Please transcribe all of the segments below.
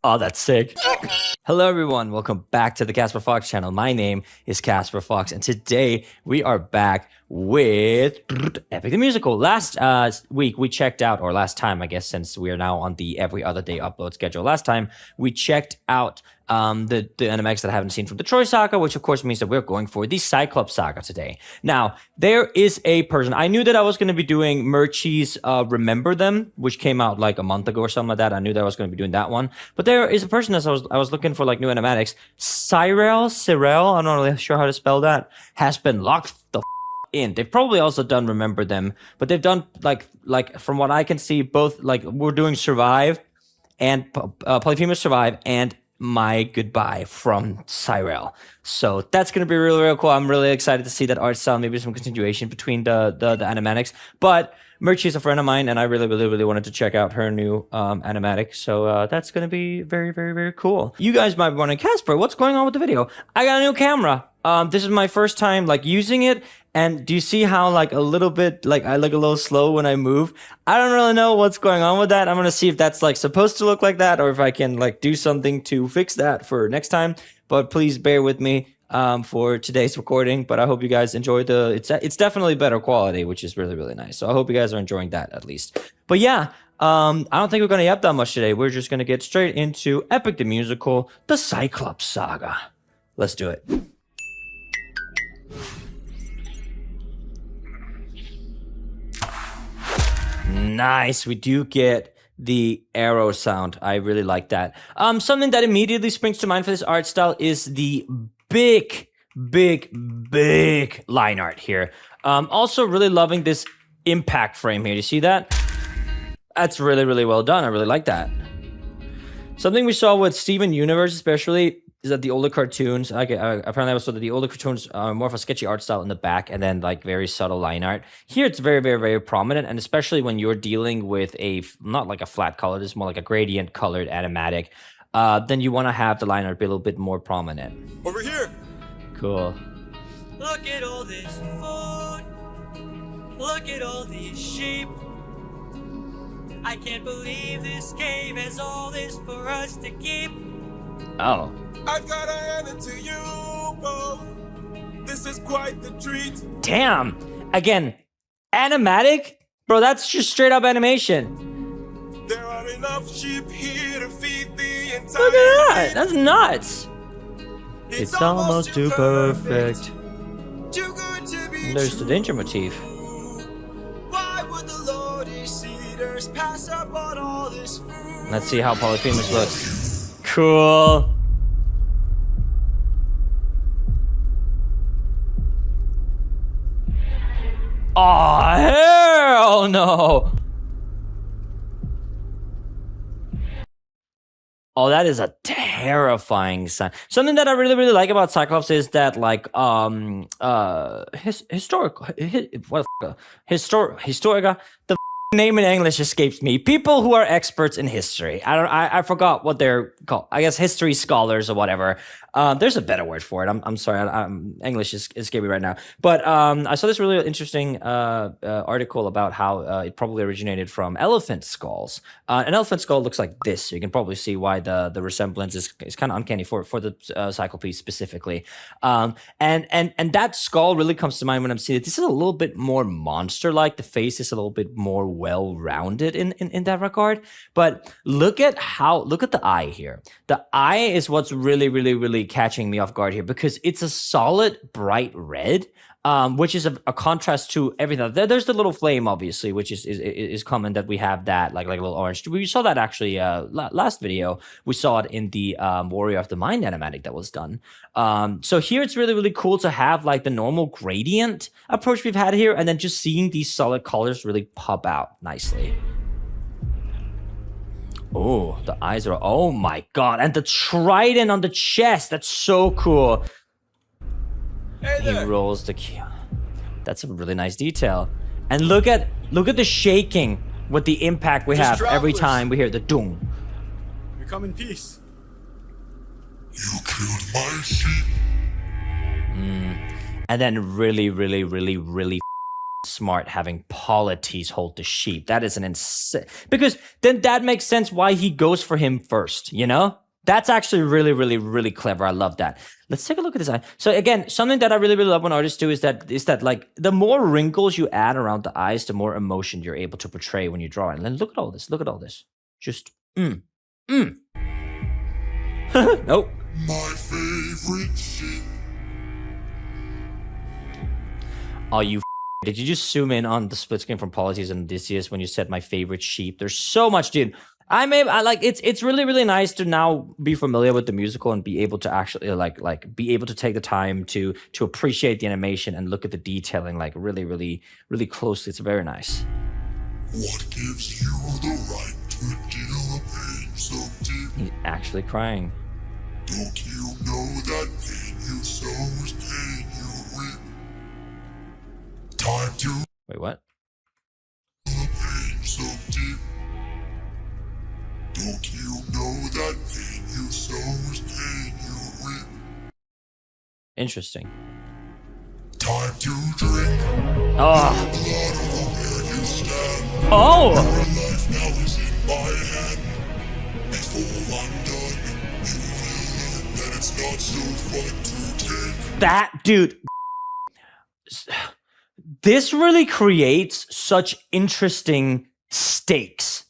Oh, that's sick. Hello, everyone. Welcome back to the Casper Fox channel. My name is Casper Fox, and today we are back with Epic the Musical. Last week we checked out, or last time, I guess, since we are now on the every other day upload schedule. Last time we checked out the animatics that I haven't seen from the Troy Saga, which of course means that we're going for the Cyclops Saga today. Now, there is a person. I knew that I was going to be doing Murchie's Remember Them, which came out like a month ago or something like that. I knew that I was going to be doing that one. But there is a person that I was looking for like new animatics. Cyril, I'm not really sure how to spell that, has been locked the in. They've probably also done Remember Them, but they've done like from what I can see, both like we're doing Survive and Polyphemus Survive and My Goodbye from Cyril. So that's going to be really, really cool. I'm really excited to see that art style, maybe some continuation between the animatics. But Murchie is a friend of mine, and I really, really, really wanted to check out her new animatic. So that's going to be very, very, very cool. You guys might be wondering, Casper, what's going on with the video? I got a new camera. This is my first time like using it. And do you see how like a little bit, like I look a little slow when I move? I don't really know what's going on with that. I'm going to see if that's like supposed to look like that or if I can like do something to fix that for next time. But please bear with me for today's recording. But I hope you guys enjoy it's definitely better quality, which is really, really nice. So I hope you guys are enjoying that at least. But yeah, I don't think we're going to yap that much today. We're just going to get straight into Epic the Musical, the Cyclops Saga. Let's do it. Nice. We do get the arrow sound. I really like that. Something that immediately springs to mind for this art style is the big line art here. Also really loving this impact frame here. Do you see that? That's really, really well done. I really like that. Something we saw with Steven Universe especially is that the older cartoons, apparently I was told that the older cartoons are more of a sketchy art style in the back and then like very subtle line art. Here it's very, very, very prominent, and especially when you're dealing with not like a flat color, this is more like a gradient colored animatic, then you want to have the line art be a little bit more prominent. Over here! Cool. Look at all this food. Look at all these sheep. I can't believe this cave has all this for us to keep. Oh. I've got to hand it to you both. This is quite the treat. Damn. Again, animatic? Bro, that's just straight up animation. There are enough sheep here to feed the entire Look at that. fleet. That's nuts. It's almost too perfect. Too good to be There's the true. danger motif. Why would the Lordy Cedars pass up on all this food? Let's see how Polyphemus looks. Cool. Oh, hell no. Oh, that is a terrifying sign. Something that I really, really like about Cyclops is that, like, Historica, the name in English escapes me. People who are experts in history. I forgot what they're called. I guess history scholars or whatever. There's a better word for it. I'm sorry. English is escaping me right now. But I saw this really interesting article about how it probably originated from elephant skulls. An elephant skull looks like this. So you can probably see why the resemblance is kind of uncanny for the Cyclopes specifically. And that skull really comes to mind when I'm seeing it. This is a little bit more monster-like. The face is a little bit more well-rounded in that regard. But look at the eye here. The eye is what's really, really, really catching me off guard here, because it's a solid bright red, which is a contrast to everything. There's the little flame, obviously, which is common that we have that like a little orange. We saw that actually last video. We saw it in the Warrior of the Mind animatic that was done. So here it's really, really cool to have like the normal gradient approach we've had here, and then just seeing these solid colors really pop out nicely. Oh, the eyes are, oh my god, and the trident on the chest, that's so cool. Hey He there. rolls the key. That's a really nice detail. And look at the shaking with the impact we Just have every travelers. time we hear the doom. We come in peace. You killed my sheep. And then really, really, really, really smart having Polites hold the sheep. That is an insane, because then that makes sense why he goes for him first, you know? That's actually really, really, really clever. I love that. Let's take a look at this eye. So again, something that I really, really love when artists do is that like the more wrinkles you add around the eyes, the more emotion you're able to portray when you draw it. And then look at all this. Look at all this. Just Nope. My favorite sheep. Oh, you did you just zoom in on the split screen from Polites and Odysseus when you said my favorite sheep? There's so much, dude. I like it's really, really nice to now be familiar with the musical and be able to actually like be able to take the time to appreciate the animation and look at the detailing like really, really, really closely. It's very nice. What gives you the right to deal a pain so deep? He's actually crying. Don't you know that pain you sow is pain you reap? Time to Wait, what? deal a pain so deep. Don't you know that pain you sow is pain you reap? Interesting. Time to drink Oh. blood over where you stand. Oh. Your life now is in my hand. Before I'm done, you will learn that it's not so fun to take. That dude. This really creates such interesting stakes.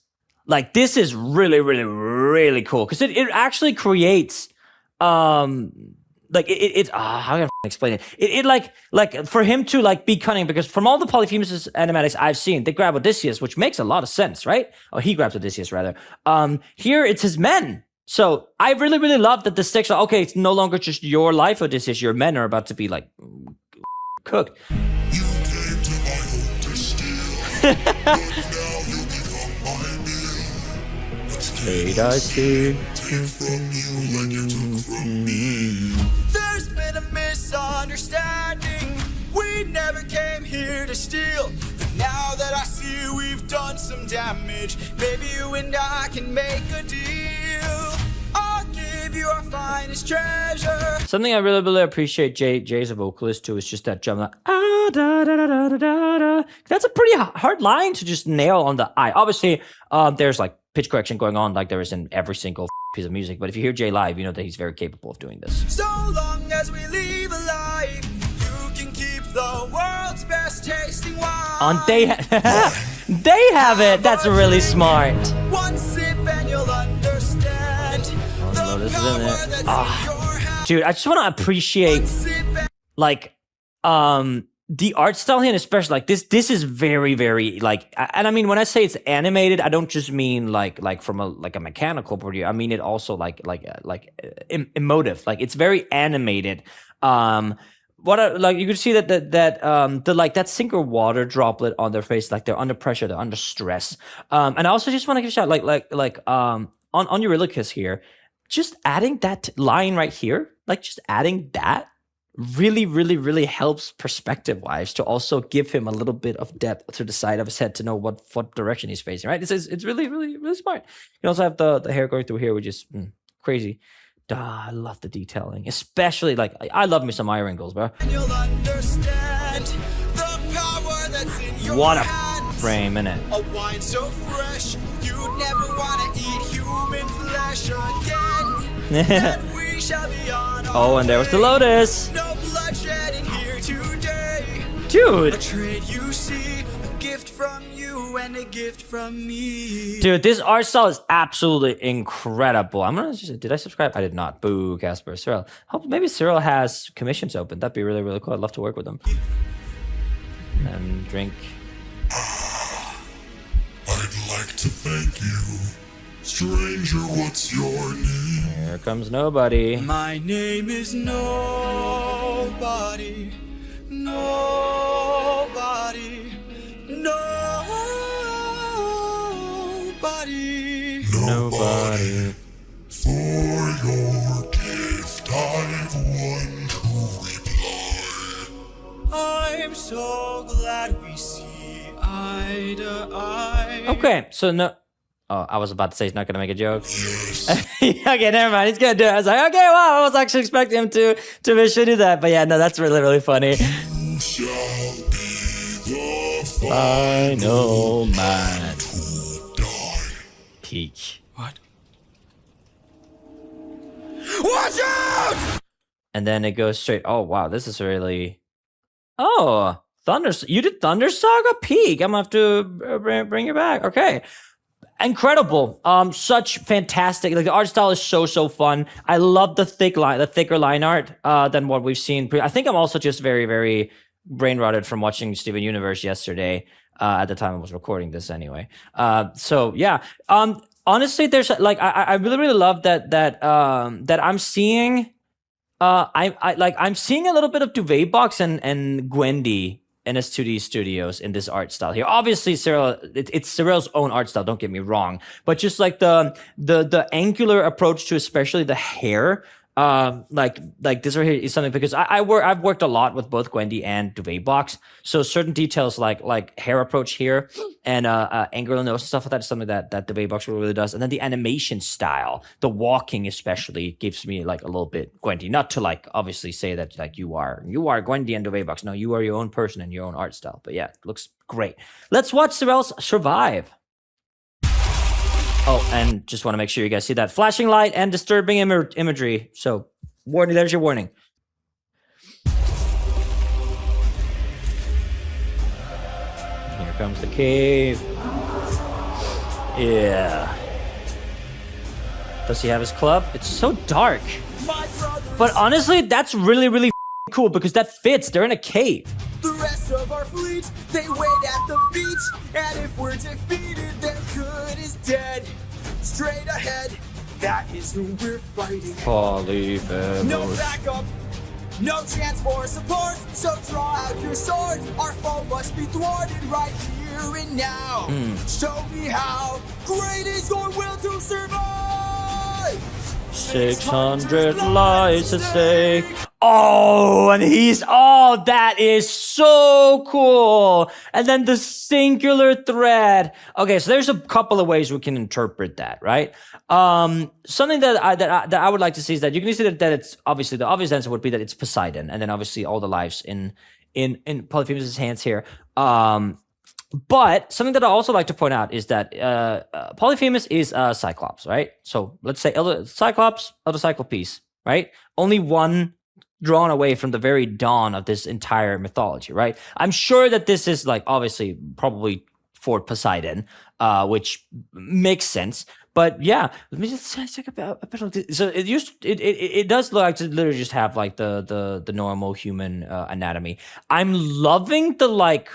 Like this is really, really, really cool because it actually creates like it's how can I explain it? It like for him to like be cunning, because from all the Polyphemus animatics I've seen, they grab Odysseus, which makes a lot of sense, right? Oh, he grabs Odysseus rather. Here it's his men. So I really, really love that the stakes are okay. It's no longer just your life, Odysseus. Your men are about to be like cooked. You came to my home to steal, but now you become my meal. What's Wait, I see. take from you like you took from me? There's been a misunderstanding. We never came here to steal. But now that I see we've done some damage, maybe you and I can make a deal. I'll give you our finest treasure. Something I really, really appreciate Jay's a vocalist too is just that jump. Like, ah, da, da, da, da, da, da, da. That's a pretty hard line to just nail on the eye. Obviously, there's like pitch correction going on like there is in every single piece of music. But if you hear Jay live, you know that he's very capable of doing this. So long as we leave alive, you can keep the world's best tasting wine. On they have it. That's really smart. One sip and you'll understand no, the this is power in it. that's Ah. in your hand. Dude, I just want to appreciate One sip and like the art style here, and especially like this is very, very like, and I mean when I say it's animated, I don't just mean like from a mechanical point of view. I mean it also like emotive. Like it's very animated. Like you could see that the like that single water droplet on their face, like they're under pressure, they're under stress. And I also just want to give a shout on Eurylochus here, just adding that line right here, like just adding that really, really, really helps perspective-wise to also give him a little bit of depth to the side of his head to know what direction he's facing, right? It's really, really, really smart. You also have the hair going through here, which is crazy. I love the detailing, especially like I love me some eye wrinkles, bro. you'll understand the power that's in your What a hands. frame, innit? A wine so fresh, you'd never want to eat human flesh again. Then we shall be on our Oh, and there was the way. lotus. No bloodshed in here today. A Dude, trade you see, a gift from you and a gift from me. this art style is absolutely incredible. I'm gonna just, did I subscribe? I did not. Boo, Casper. Cyril. Hope maybe Cyril has commissions open. That'd be really, really cool. I'd love to work with him. And drink. I'd like to thank you. Stranger, what's your name? Here comes nobody. My name is Nobody. Nobody. Nobody. Nobody. For your gift, I've one to reply. I'm so glad we see eye to eye. Okay, so no. Oh, I was about to say he's not gonna make a joke. Yes, Okay, never mind. He's gonna do it. I was like, okay, wow. I was actually expecting him to do that, but yeah, no, that's really, really funny. you shall be the Final man. who die. Peak. What? Watch out! And then it goes straight. Oh wow, this is really. Oh, you did Thunder Saga Peak. I'm gonna have to bring you back. Okay. Incredible. Such fantastic. Like the art style is so fun. I love the thicker line art than what we've seen. I think I'm also just very brain rotted from watching Steven Universe yesterday. At the time I was recording this anyway. So yeah. Honestly, there's like I really love that I'm seeing. I'm seeing a little bit of Duvet Box and Gwendy NS2D Studios in this art style here. Obviously, Cyril, it's Cyril's own art style. Don't get me wrong, but just like the angular approach to especially the hair, like this right here is something because I've worked a lot with both Gwendy and Duvet Box, so certain details like hair approach here and angular nose and stuff like that is something that Duvet Box really does. And then the animation style, the walking especially, gives me like a little bit Gwendy. Not to like obviously say that like you are Gwendy and Duvet Box. No, you are your own person and your own art style. But yeah, it looks great. Let's watch Cyril's Survive. Oh, and just want to make sure you guys see that flashing light and disturbing imagery. So, warning, there's your warning. Here comes the cave. Yeah. Does he have his club? It's so dark. But honestly, that's really cool because that fits. They're in a cave. The rest of our fleet, they wait at the beach. And if we're defeated, then good is dead. Straight ahead, that is who we're fighting. Polyphemus. No backup, no chance for support. So draw out your swords. Our foe must be thwarted right here and now. Show me how great is your will to survive. 600 lives at stake. Oh, and that is so cool. And then the singular thread. Okay, so there's a couple of ways we can interpret that, right? Something that I would like to see is that you can see that it's obviously the obvious answer would be that it's Poseidon, and then obviously all the lives in Polyphemus' hands here. But something that I also like to point out is that Polyphemus is a Cyclops, right? So let's say Cyclops, Elder Cyclopes, right? Only one drawn away from the very dawn of this entire mythology, right? I'm sure that this is like obviously probably for Poseidon, which makes sense. But yeah, let me just take a bit of this. So it does look like to literally just have like the normal human anatomy. I'm loving the like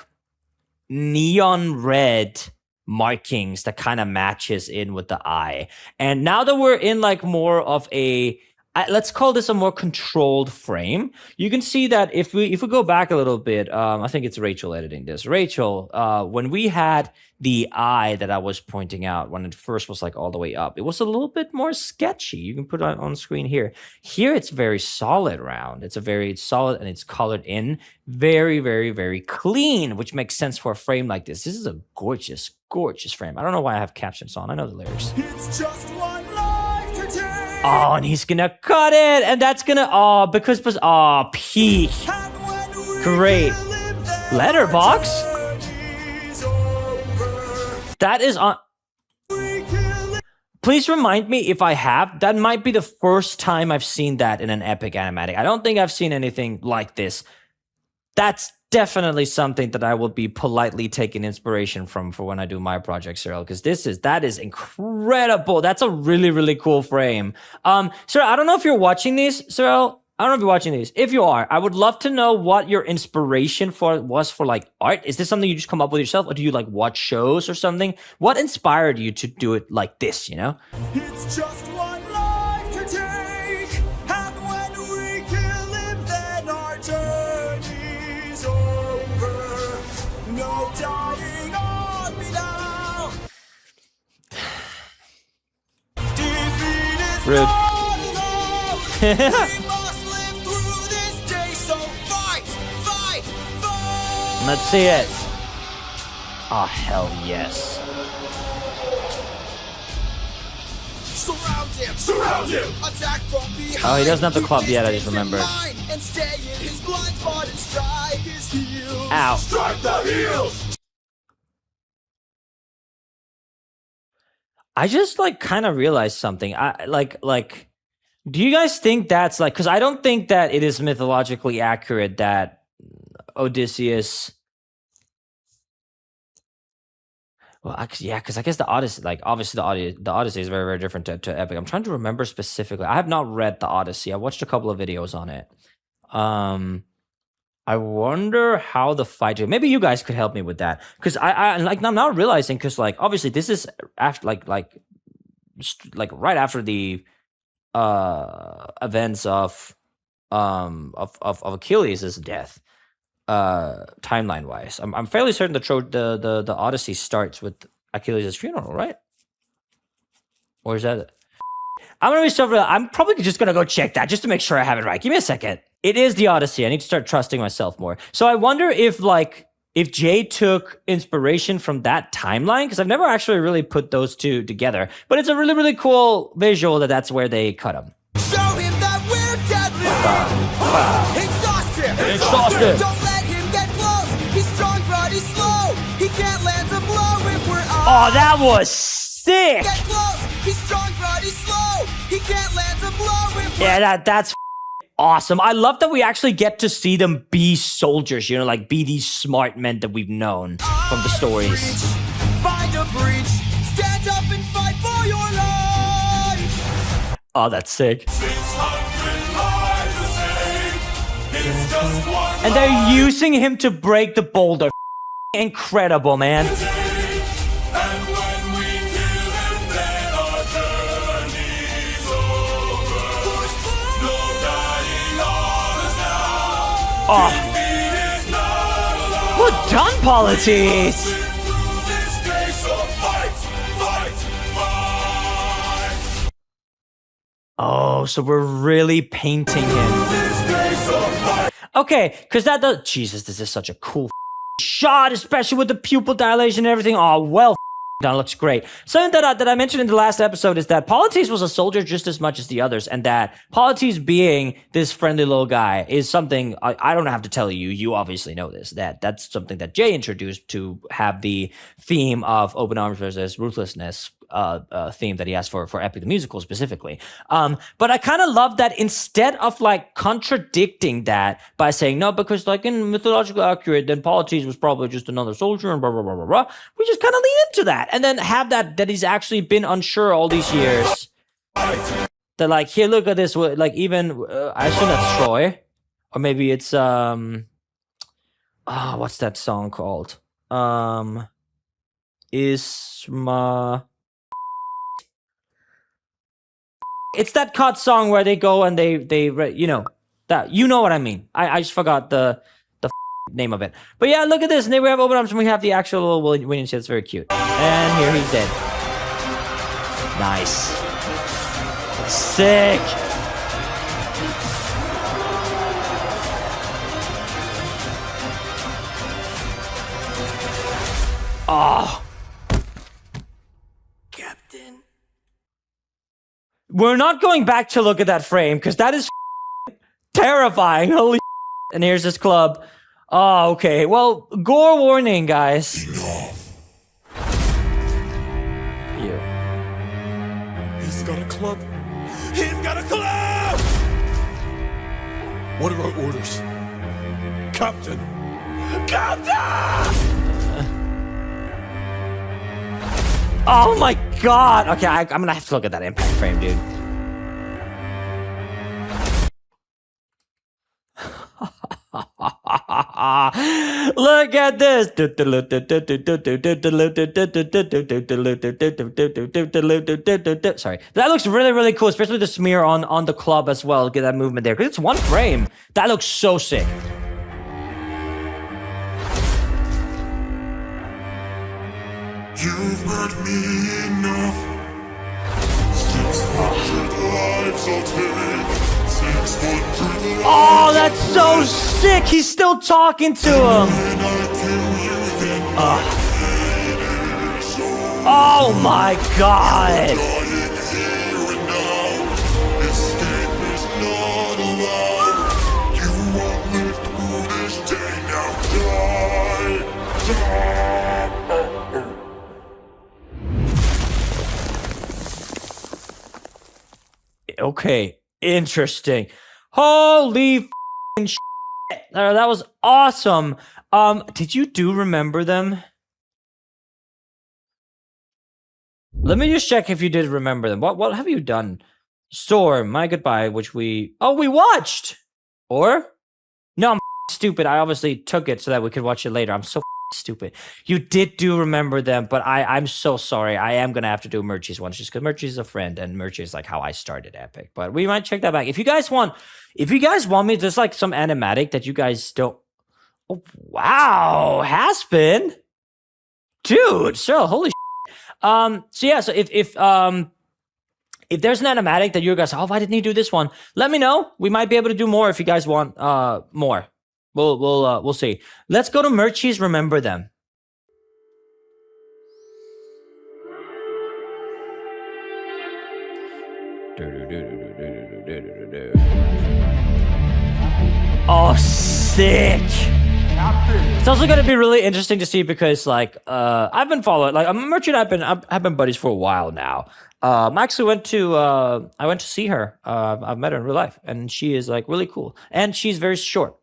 neon red markings that kind of matches in with the eye. And now that we're in like more of a let's call this a more controlled frame. You can see that if we go back a little bit, I think it's Rachel editing this. Rachel, when we had the eye that I was pointing out when it first was like all the way up, it was a little bit more sketchy. You can put it on screen here. Here it's very solid round. It's solid and it's colored in very clean, which makes sense for a frame like this. This is a gorgeous frame. I don't know why I have captions on. I know the lyrics. It's just one life to take. Oh, and he's gonna cut it, and that's gonna peak. Great. Letterbox? That is on. Please remind me if I have. That might be the first time I've seen that in an epic animatic. I don't think I've seen anything like this. That's definitely something that I will be politely taking inspiration from for when I do my project, Cyril, because that is incredible. That's a really cool frame. Cyril, I don't know if you're watching these, Cyril. I don't know if you're watching these. If you are, I would love to know what your inspiration was for like art. Is this something you just come up with yourself, or do you like watch shows or something? What inspired you to do it like this, you know? It's just one life to take, and when we kill him, then our journey's over. No dying on me now. Defeat is Rude. not enough. We must live through this day, so fight. Let's see it. Oh, hell yes. Surround him. Attack from behind. Oh, he doesn't have the club yet, I just remembered. And stay in his blind spot and strike his heel. Ow. Strike the heel. I just like kind of realized something. Do you guys think that's like, because I don't think that it is mythologically accurate that Odysseus. Well, actually, yeah, because I guess the Odyssey, like obviously the Odyssey is very, very different to Epic. I'm trying to remember specifically. I have not read the Odyssey. I watched a couple of videos on it. I wonder how the fight. Maybe you guys could help me with that, because I'm not realizing, because like obviously this is after like right after the events of Achilles' death, timeline wise. I'm fairly certain the Odyssey starts with Achilles' funeral, right? Or is that? I'm probably just gonna go check that just to make sure I have it right. Give me a second. It is the Odyssey. I need to start trusting myself more. So I wonder if Jay took inspiration from that timeline, because I've never actually really put those two together. But it's a really, really cool visual that's where they cut them. Show him that we're deadly. Exhaust him. Exhaust him. Don't let him get close. He's strong, but he's slow. He can't land a blow if we're Oh, that was sick. Get close. He's strong, but he's slow. He can't land a blow if we're That's awesome. I love that we actually get to see them be soldiers, like be these smart men that we've known from the stories. Find a breach. Stand up and fight for your life. Oh, that's sick. 600 lives to save. It's just one And they're using him to break the boulder. Incredible, man. and when we kill him, then our journey's over. No dying on us now. Oh, Defeat is not allowed. well done, Polites. Through this day, so fight, fight, fight. Oh, so we're really painting him. This day, so fight. Okay, because that does. Jesus, this is such a cool shot, especially with the pupil dilation and everything. Oh, well done. Looks great. Something that I mentioned in the last episode is that Polites was a soldier just as much as the others, and that Polites being this friendly little guy is something I don't have to tell you. You obviously know this. That's something that Jay introduced to have the theme of open arms versus ruthlessness theme that he has for Epic the Musical specifically. But I kind of love that instead of like contradicting that by saying no, because like in mythological accurate, then Polites was probably just another soldier and blah blah blah blah blah. We just kind of lean into that and then have that he's actually been unsure all these years. That like, here, look at this. Like even I assume that's Troy, or maybe it's what's that song called? It's that cut song where they go and they that, you know what I mean. I just forgot the name of it. But yeah, look at this. And then we have open arms and we have the actual little William shit. It's very cute. And here he's dead. Nice. Sick. Oh. Captain. We're not going back to look at that frame because that is terrifying. Holy. And here's this club. Oh, okay. Well, gore warning, guys. Enough. Here. He's got a club. He's got a club! What are our orders? Captain! Captain! Oh my god. Okay, I'm gonna have to look at that impact frame, dude. Look at this. Sorry. That looks really, really cool, especially the smear on the club as well. Get that movement there. Because it's one frame. That looks so sick. You've hurt me enough. 600 lives I'll take. 600 lives. Oh, that's so sick. He's still talking to him. When I kill you, then finish. Oh my god. Dying here and now. Escape is not allowed. You won't live through this day. Now die. Die. Okay, interesting. Holy shit. That was awesome. Did you remember them? Let me just check if you did remember them. What have you done? Storm, My Goodbye, which we watched. Or? No, I'm stupid. I obviously took it so that we could watch it later. I'm so stupid. You did remember them, but I'm so sorry. I am gonna have to do Murchie's ones just because Murchie's a friend and Murchie is like how I started Epic. But we might check that back. If you guys want me, there's like some animatic that you guys don't. Oh, wow, has been, dude. So holy. So yeah. So if there's an animatic that you guys, why didn't you do this one? Let me know. We might be able to do more if you guys want more. We'll see. Let's go to Murchie's Remember Them. Oh, sick. It's also gonna be really interesting to see because I've been following Murchie and I've been buddies for a while now. I actually went to see her. I've met her in real life, and she is like really cool, and she's very short.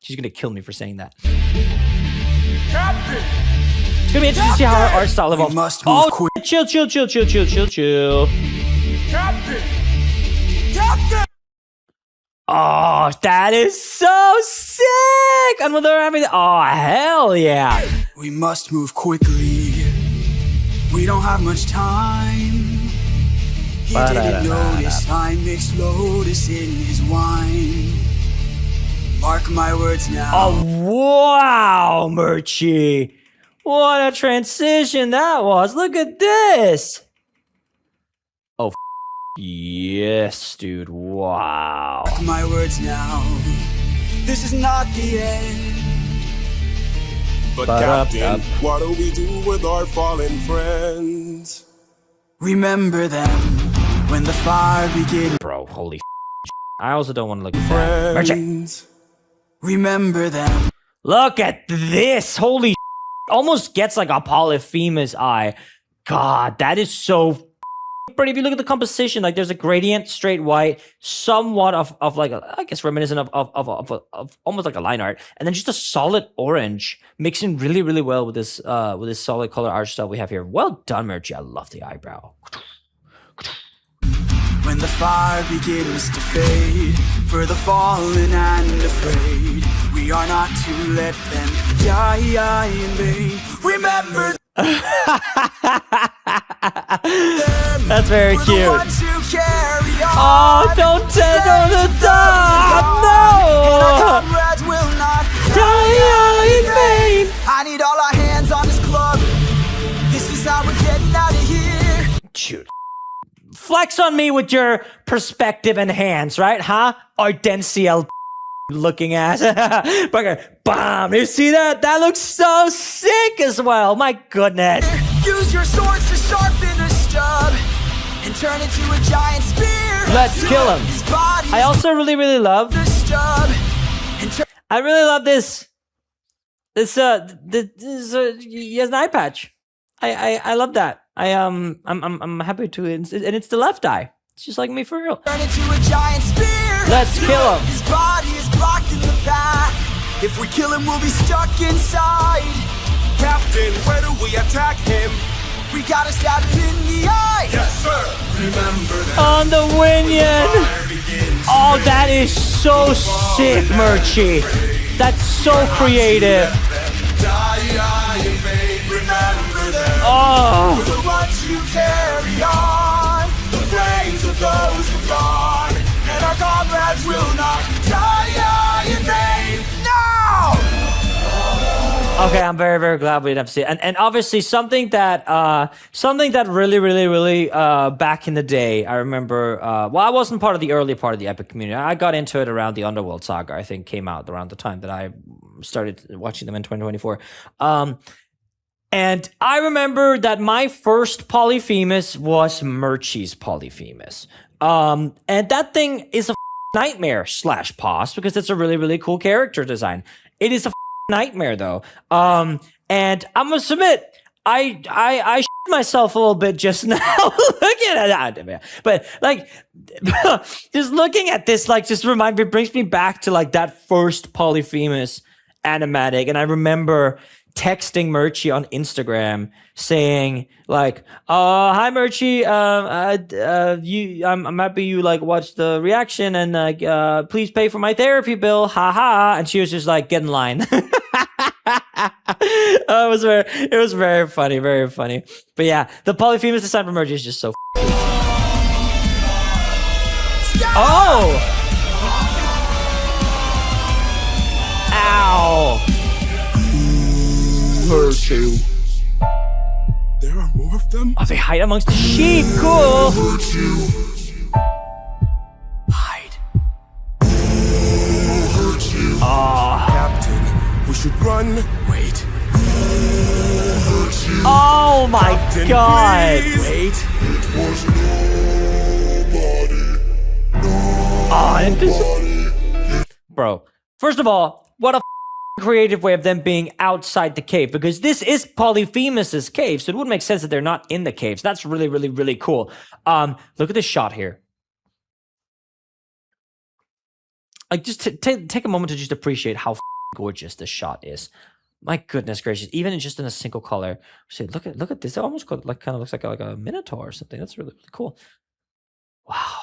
She's gonna kill me for saying that. Captain! It's gonna be interesting to see how her art style evolves. Oh, chill. Captain! Captain! Oh, that is so sick! And when they're having, oh hell yeah! We must move quickly. We don't have much time. He didn't notice I mixed Lotus in his wine. Mark my words now. Oh wow, Murchie! What a transition that was! Look at this! Oh yes, dude! Wow! Mark my words now. This is not the end. But Captain, what do we do with our fallen friends? Remember them when the fire begins. Bro, holy I also don't want to look at that. Murchie. Remember them. Look at this! Holy almost gets like a Polyphemus eye. God, that is so pretty. If you look at the composition, like there's a gradient, straight white, somewhat of like I guess reminiscent of almost like a line art, and then just a solid orange mixing really well with this solid color art style we have here. Well done, Murchie. I love the eyebrow. When the fire begins to fade, for the fallen and afraid, we are not to let them die in vain. Remember That's very we're cute. the ones who carry on. Oh, don't tell the dog! And No! our comrades will not Die in vain! I need all our hands on this club. This is how we're getting out of here. Dude. Flex on me with your perspective and hands, right? Huh? Ardensiel looking ass. Bam! You see that? That looks so sick as well. My goodness. Use your swords to sharpen a stub and turn it to a giant spear. Let's kill him. His body I also really love. the stub and turn I really love this. He has an eye patch. I love that. I'm happy to, and it's the left eye. It's just like me for real. it to a giant spear. Let's kill him. His body is blocking the path. If we kill him, we'll be stuck inside. Captain, where do we attack him? We gotta stab him in the eye. Yes, sir. Remember that. On the Winion. Oh, that is so sick, Murchie. That's so creative. Oh. The ones who carry on the flames of those who gone, and our comrades will not die in vain. No! Okay, I'm very glad we didn't have to see it. And obviously something that really back in the day, I remember well, I wasn't part of the early part of the Epic community. I got into it around the Underworld saga, I think came out around the time that I started watching them in 2024. And I remember that my first Polyphemus was Murchie's Polyphemus. And that thing is a nightmare / pos because it's a really cool character design. It is a nightmare though. And I'm gonna submit, I myself a little bit just now looking at that. But like, just looking at this, like, just brings me back to like that first Polyphemus animatic, and I remember texting Murchie on Instagram saying like, hi Murchie, I'm happy you like watched the reaction, and like please pay for my therapy bill, haha. And she was just like, get in line. It was very funny, very funny. But yeah, the Polyphemus design for Murchie is just so oh! Ow! Hurt you. There are more of them? Oh, they hide amongst the sheep. Cool. Hurt you. Hide. Hurt you. Captain, we should run. Wait. Hurt you. Oh my Captain, god. please. Wait. It was nobody. Oh, and this, Nobody. bro. First of all, what a creative way of them being outside the cave, because this is Polyphemus's cave, so it would make sense that they're not in the caves. That's really, really, really cool. Look at this shot here. Like, just take a moment to just appreciate how gorgeous this shot is. My goodness gracious! Even just in a single color. See, look at this. It almost like kind of looks like a minotaur or something. That's really, really cool. Wow.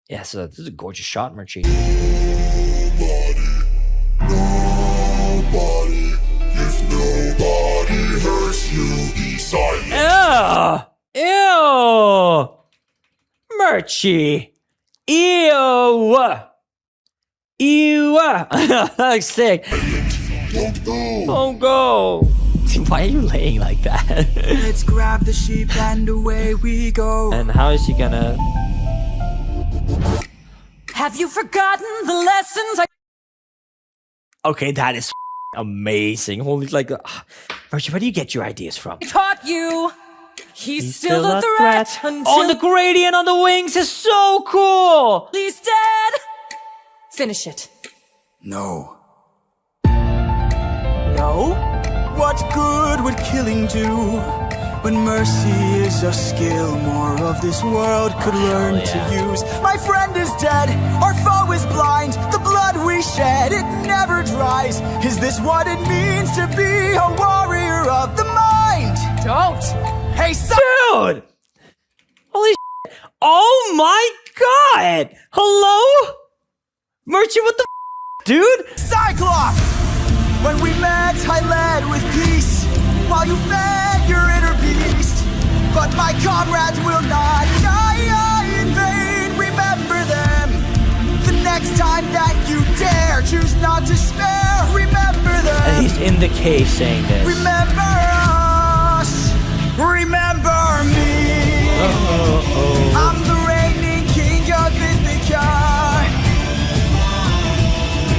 Yeah, so this is a gorgeous shot, Murchie. Nobody. If nobody hurts you, be silent. Ew! Ew! Murchie! Ew! Ew! That looks sick. Don't go. Don't go. Why are you laying like that? Let's grab the sheep and away we go. And how is he gonna? Have you forgotten the lessons I Okay, that is amazing. Holy, like, Murchie, where do you get your ideas from? taught you? He's still a threat until Oh, the gradient on the wings is so cool. he's dead. Finish it. No. No? What good would killing do? When mercy is a skill more of this world could learn to use. My friend is dead, our foe is blind. The blood we shed, it never dries. Is this what it means to be a warrior of the mind? Don't. Hey, Dude! Holy shit. Oh my god! Hello? Murchie, what the dude? Cyclops! When we met, I led with peace, while you fed your inner beast. But my comrades will not die in vain. Remember them. The next time that you dare, choose not to spare. Remember them. And he's in the cave saying this. Remember us. Remember me. I'm the reigning king of Ithaca.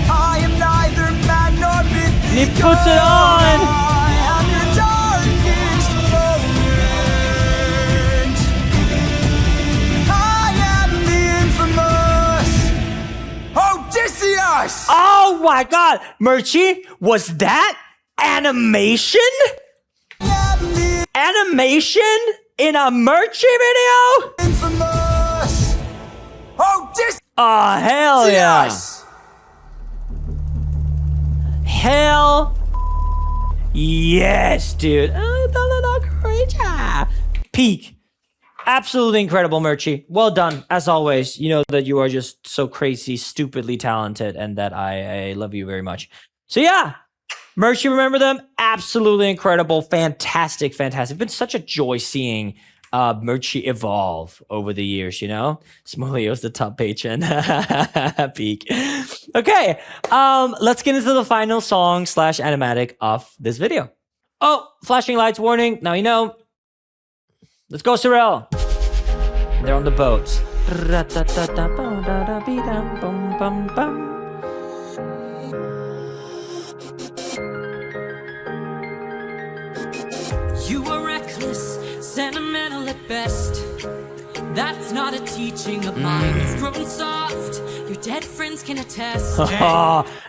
I am neither man nor mythical. And he puts it on. I am your darkest moment. I am the infamous Odysseus. Oh my god! Murchie, was that animation? I am the Animation in a Murchie video? infamous Odysseus. Oh, hell yeah. Hell yes, dude. Oh, the little creature. Peak. Absolutely incredible, Murchie. Well done, as always. You know that you are just so crazy, stupidly talented, and that I love you very much. So yeah, Murchie, remember them? Absolutely incredible. Fantastic, fantastic. It's been such a joy seeing Murchie evolve over the years, you know? Smolio's the top patron. Peak. Okay, let's get into the final song / animatic of this video. Oh, flashing lights warning. Now you know. Let's go, Sorrel. They're on the boat. You were reckless, sentimental at best. That's not a teaching of mine. It's grown soft. Your dead friends can attest.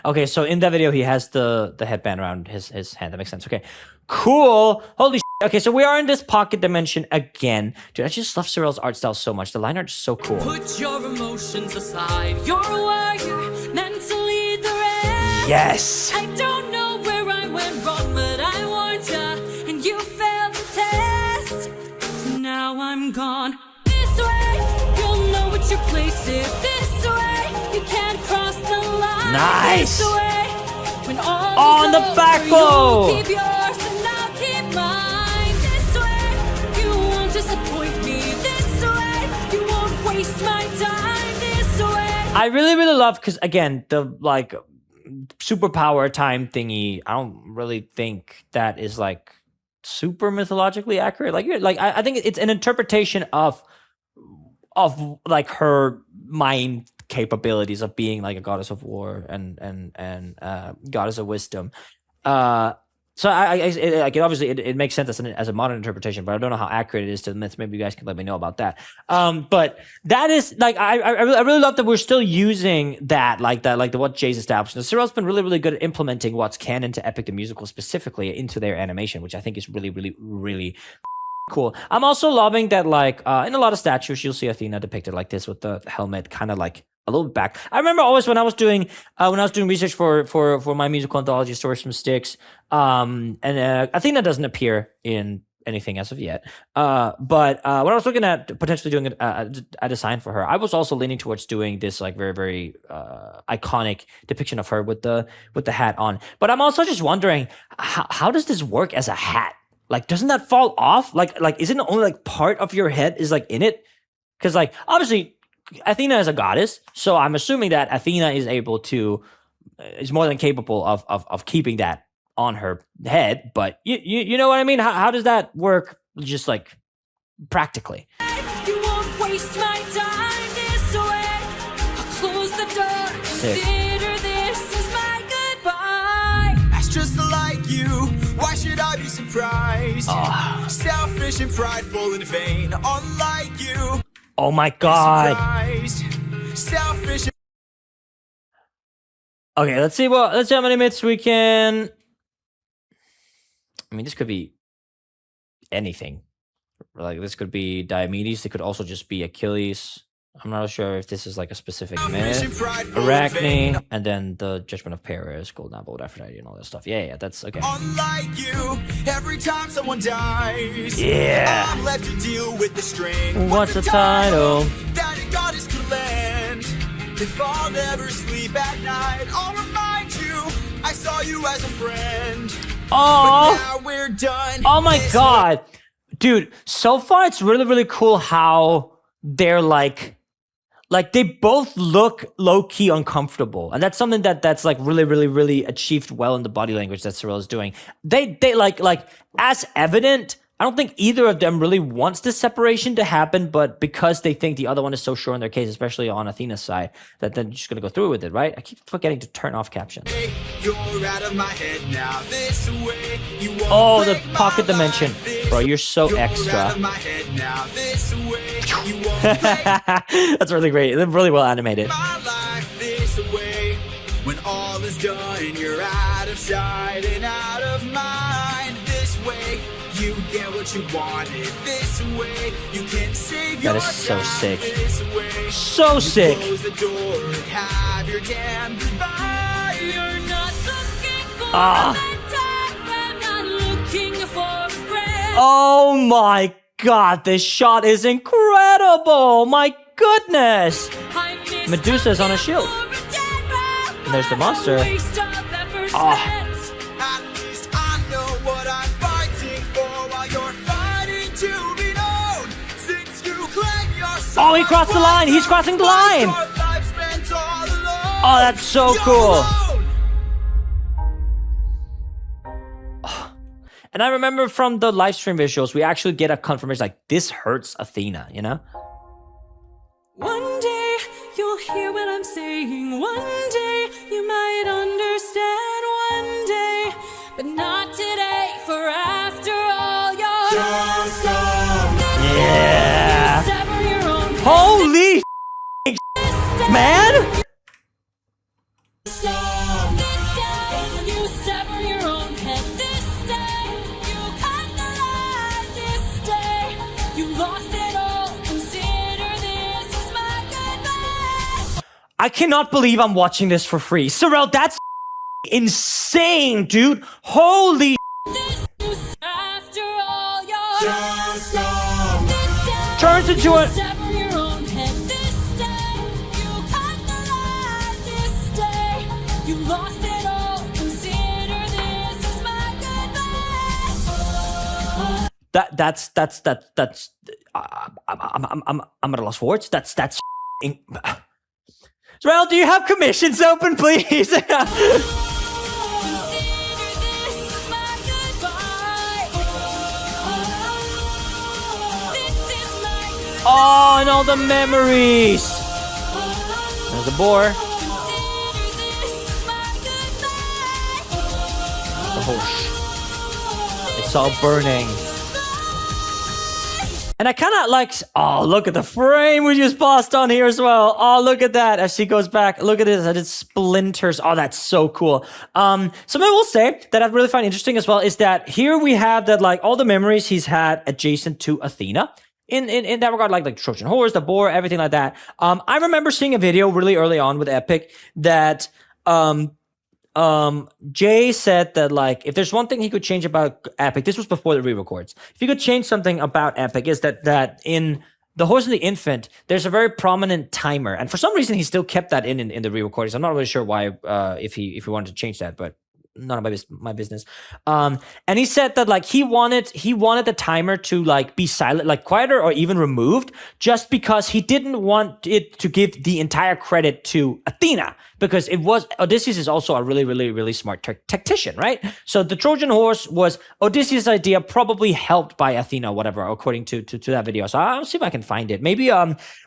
Okay, so in that video, he has the headband around his hand. That makes sense. Okay, cool. Holy shit. Okay, so we are in this pocket dimension again. Dude, I just love Cyril's art style so much. The line art is so cool. Put your emotions aside. You're a warrior, meant to lead the rest. Yes. I don't know where I went wrong, but I warned ya, and you failed the test. So now I'm gone. This way, you'll know what your place is. This way, you can't cross the line. Nice. This way, when all On is the over, back you'll bow. keep yours and I'll keep mine. This way, you won't disappoint me. This way, you won't waste my time. This way. I really, really love, because again, the like superpower time thingy, I don't really think that is like super mythologically accurate. Like I think it's an interpretation of like her mind capabilities of being like a goddess of war and goddess of wisdom. So it obviously it makes sense as a modern interpretation, but I don't know how accurate it is to the myth. Maybe you guys can let me know about that. But that is like I really love that we're still using that like what Jay's established. And Cyril's been really, really good at implementing what's canon to Epic the Musical specifically into their animation, which I think is really, really, really cool. I'm also loving that like in a lot of statues you'll see Athena depicted like this with the helmet kind of like a little bit back. I remember always when I was doing research for my musical anthology Stories from Styx, and Athena doesn't appear in anything as of yet. But when I was looking at potentially doing a design for her, I was also leaning towards doing this like very, very iconic depiction of her with the hat on. But I'm also just wondering how does this work as a hat? Like, doesn't that fall off? Like, isn't it only like part of your head is like in it? Because like obviously Athena is a goddess, so I'm assuming that Athena is able to is more than capable of keeping that on her head. But you know what I mean? How does that work? Just like practically. You won't waste my time this way. I'll close the door. Sick. Consider this as my goodbye. That's just like you. Why should I be surprised? Selfish and prideful and vain, unlike you. Oh my god. Surprised. Selfish. Okay, let's see how many myths we can. I mean, this could be anything. Like this could be Diomedes. It could also just be Achilles. I'm not sure if this is like a specific myth. Arachne, and then the Judgment of Paris, Golden Apple, Aphrodite, and all that stuff. Yeah, that's okay. Unlike you, every time someone dies, Yeah. I'm left to deal with the strain. What's the title? That a goddess could land. If I'll never sleep at night, I'll remind you I saw you as a friend. Oh, But now we're done. oh my This god, dude! So far, it's really, really cool how they're like they both look low-key uncomfortable, and that's something that's like really, really, really achieved well in the body language that Cyril is doing. They like as evident. I don't think either of them really wants this separation to happen, but because they think the other one is so sure in their case, especially on Athena's side, that they're just gonna go through with it, right? I keep forgetting to turn off captions. You're out of my head now. This way, you won't Oh, the break my pocket dimension. life. Bro, you're so You're extra. out of my head now. This way, you won't break That's really great. They're really well animated. my life this way. When all is done, you're out of sight and out of mind. This way, you get what you wanted. This way, you can save your That is so time. sick. This way, So sick. close the door and have your damn goodbye. You're not looking for Ah. that type. I'm not looking for a friend. Oh my god, this shot is incredible! My goodness! I miss Medusa's on a shield. for a dead man. And there's the monster. Waste of effort Ah. spent. At least I know what I'm fighting for while you're fighting to be known. Since you claim your soul, Oh, he crossed the line. He's crossing the line. Your life spent all alone. Oh, that's so You're cool. alone. And I remember from the live stream visuals, we actually get a confirmation like, this hurts Athena, you know? One day you'll hear what I'm saying. One day you might understand. One day, but not today. For after all, you're Yeah! sever your own head. Holy man! This day you sever your own head. This day you cut the I cannot believe I'm watching this for free. Sorrel, that's insane, dude. Holy After all your Just stop. this day, turns into you a... sever your own head this day. You cut the line this day. You lost it all. Consider this as my goodbye. That's I'm at a loss for words. That's Sorrel, do you have commissions open, please? Consider this as my goodbye. This is my goodbye. Oh, and all the memories. There's the boar. Consider this as my goodbye. The horse. It's all burning. And I kind of like, oh, look at the frame we just passed on here as well. Oh, look at that. As she goes back, look at this. I did splinters. Oh, that's so cool. Something I will say that I really find interesting as well is that here we have that, like, all the memories he's had adjacent to Athena. In that regard, like Trojan horse, the boar, everything like that. I remember seeing a video really early on with Epic that Jay said that, like, if there's one thing he could change about Epic, this was before the re-records. If he could change something about Epic, is that in The Horse and the Infant, there's a very prominent timer, and for some reason he still kept that in the re-recordings. I'm not really sure why, if he wanted to change that, but none of my business. And he said that, like, he wanted the timer to, like, be silent, like quieter or even removed, just because he didn't want it to give the entire credit to Athena, because Odysseus is also a really, really, really smart tactician, right? So the Trojan horse was Odysseus' idea, probably helped by Athena, whatever, according to that video. So I'll see if I can find it. Maybe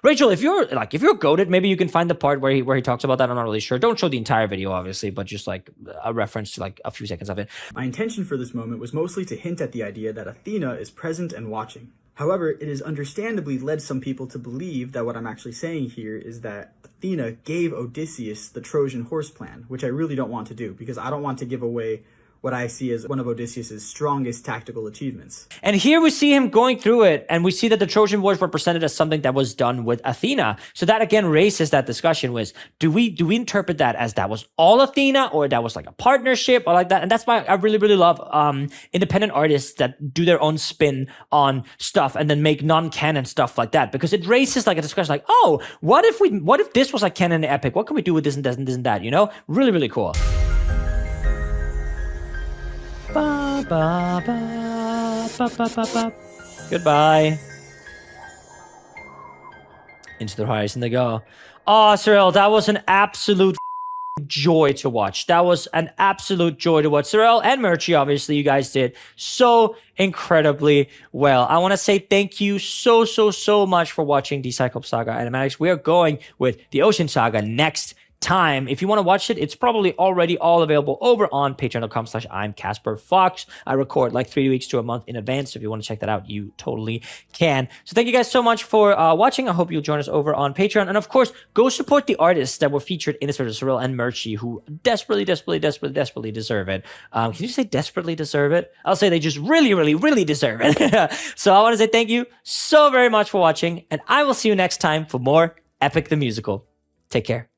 Rachel, if you're goated, maybe you can find the part where he talks about that. I'm not really sure. Don't show the entire video, obviously, but just like a reference to like a few seconds of it. My intention for this moment was mostly to hint at the idea that Athena is present and watching. However, it has understandably led some people to believe that what I'm actually saying here is that Athena gave Odysseus the Trojan horse plan, which I really don't want to do, because I don't want to give away what I see as one of Odysseus' strongest tactical achievements. And here we see him going through it, and we see that the Trojan Wars were presented as something that was done with Athena. So that again raises that discussion: was do we interpret that as that was all Athena, or that was like a partnership, or like that? And that's why I really, really love independent artists that do their own spin on stuff and then make non-canon stuff like that, because it raises like a discussion like, oh, what if this was like canon and epic? What can we do with this and this and this and that? You know, really, really cool. Ba, ba, ba, ba, ba, ba, ba. Goodbye. Into the horizon they go. Oh, Sorrel, that was an absolute joy to watch. That was an absolute joy to watch. Sorrel and Murchie, obviously, you guys did so incredibly well. I want to say thank you so much for watching the Cyclops Saga animatics. We are going with the Ocean Saga next time. If you want to watch it, it's probably already all available over on patreon.com/I'mCasperFox. I record like 3 weeks to a month in advance, so if you want to check that out, you totally can. So thank you guys so much for watching. I hope you'll join us over on Patreon, and of course, go support the artists that were featured in this video, Sorrel and Murchie, who desperately deserve it. Can you say desperately deserve it? I'll say they just really deserve it. So I want to say thank you so very much for watching, and I will see you next time for more Epic the Musical. Take care.